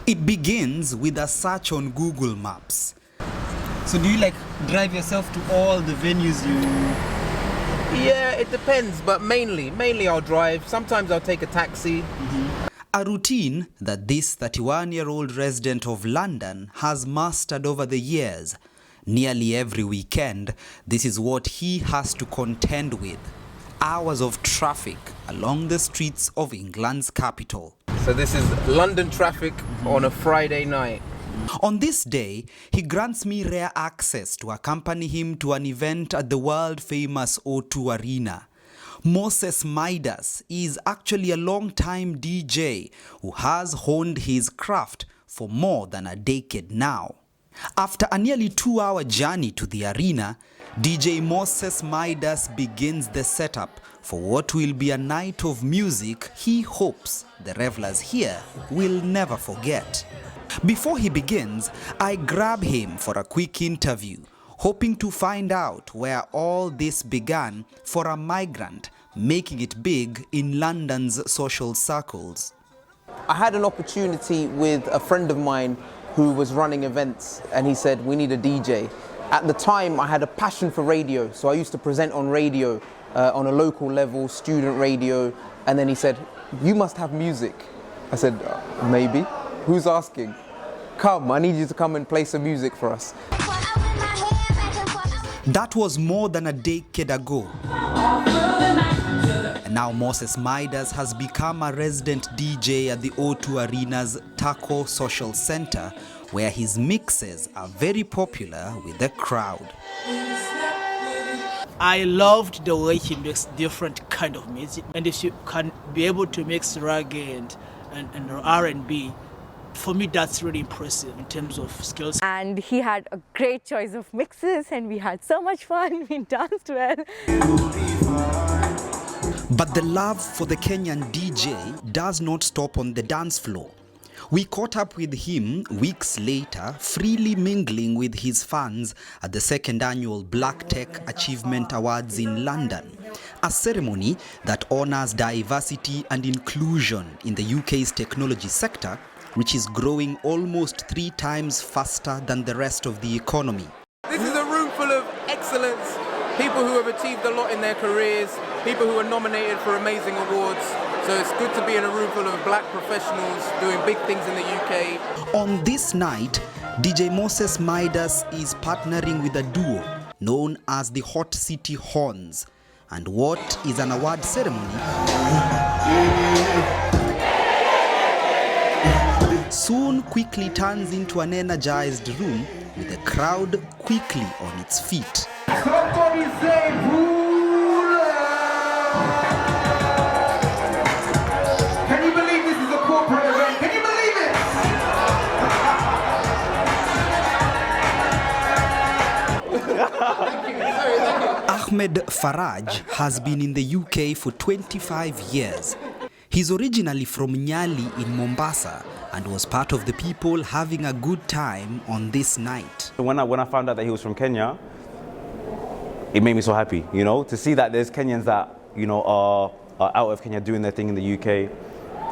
It begins with a search on Google Maps. So do you like drive yourself to all the venues you... Yeah, it depends, but mainly I'll drive. Sometimes I'll take a taxi. A routine that this 31-year-old resident of London has mastered over the years. Nearly every weekend, this is what he has to contend with. Hours of traffic along the streets of England's capital. So this is London traffic on a Friday night. On this day, he grants me rare access to accompany him to an event at the world-famous O2 Arena. Moses Midas is actually a long-time DJ who has honed his craft for more than a decade now. After a nearly 2-hour journey to the arena, DJ Moses Midas begins the setup for what will be a night of music he hopes the revelers here will never forget. Before he begins, I grab him for a quick interview, hoping to find out where all this began for a migrant making it big in London's social circles. I had an opportunity with a friend of mine who was running events, and he said, we need a DJ. At the time, I had a passion for radio, so I used to present on radio, on a local level, student radio, and then he said, you must have music. I said, maybe. Who's asking? Come, I need you to come and play some music for us. That was more than a decade ago. And now Moses Midas has become a resident DJ at the O2 Arena's Taco Social Center, where his mixes are very popular with the crowd. I loved the way he makes different kind of music, and if you can be able to mix reggae and R&B, for me that's really impressive in terms of skills. And he had a great choice of mixes and we had so much fun, we danced well. But the love for the Kenyan DJ does not stop on the dance floor. We caught up with him weeks later, freely mingling with his fans at the second annual Black Tech Achievement Awards in London, a ceremony that honors diversity and inclusion in the UK's technology sector, which is growing almost 3 times faster than the rest of the economy. This is a room full of excellence, people who have achieved a lot in their careers, people who are nominated for amazing awards. So it's good to be in a room full of black professionals doing big things in the UK. On this night, DJ Moses Midas is partnering with a duo known as the Hot City Horns. And what is an award ceremony soon quickly turns into an energized room with the crowd quickly on its feet. Somebody say ruler! Can you believe this is a corporate event? Can you believe it? Ahmed Faraj has been in the UK for 25 years. He's originally from Nyali in Mombasa and was part of the people having a good time on this night. When I found out that he was from Kenya, it made me so happy, you know, to see that there's Kenyans that, you know, are out of Kenya doing their thing in the UK.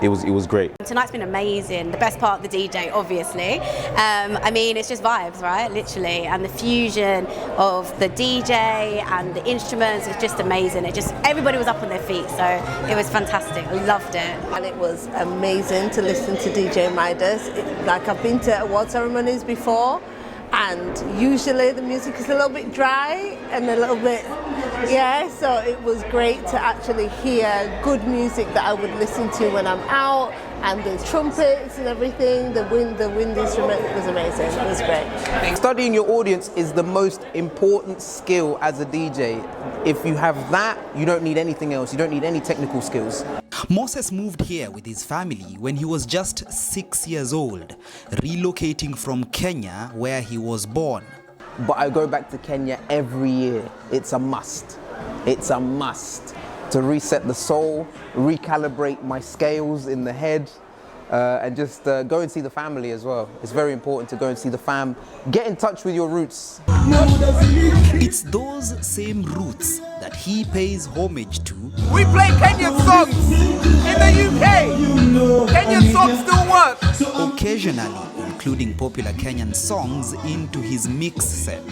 It was great. Tonight's been amazing. The best part of the DJ, obviously. I mean, it's just vibes, right? Literally. And the fusion of the DJ and the instruments is just amazing. Everybody was up on their feet, so it was fantastic. I loved it. And it was amazing to listen to DJ Midas. Like, I've been to award ceremonies before, and usually the music is a little bit dry and a little bit, so it was great to actually hear good music that I would listen to when I'm out, and the trumpets and everything, the wind instrument was amazing. It was great. Studying your audience is the most important skill as a DJ. If you have that, you don't need anything else. You don't need any technical skills. Moses moved here with his family when he was just 6 years old, relocating from Kenya where he was born. But I go back to Kenya every year. It's a must. It's a must to reset the soul, recalibrate my scales in the head, and just go and see the family as well. It's very important to go and see the fam. Get in touch with your roots. It's those same roots that he pays homage to. We play Kenyan songs in the UK. Kenyan songs still work. occasionally including popular Kenyan songs into his mix set.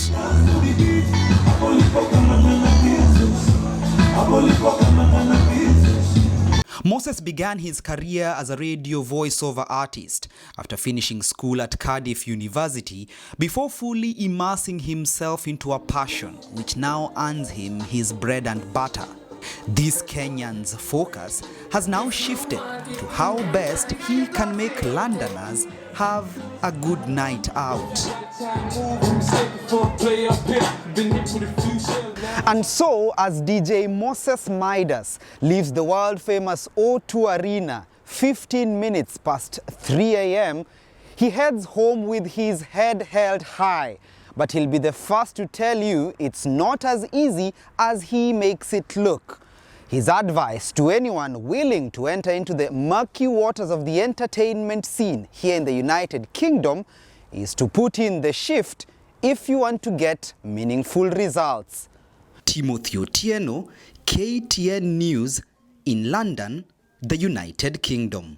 Moses began his career as a radio voiceover artist after finishing school at Cardiff University before fully immersing himself into a passion which now earns him his bread and butter. This Kenyan's focus has now shifted to how best he can make Londoners have a good night out. And so, as DJ Moses Midas leaves the world-famous O2 Arena 15 minutes past 3 a.m., he heads home with his head held high. But he'll be the first to tell you it's not as easy as he makes it look. His advice to anyone willing to enter into the murky waters of the entertainment scene here in the United Kingdom is to put in the shift if you want to get meaningful results. Timothy Otieno, KTN News, in London, the United Kingdom.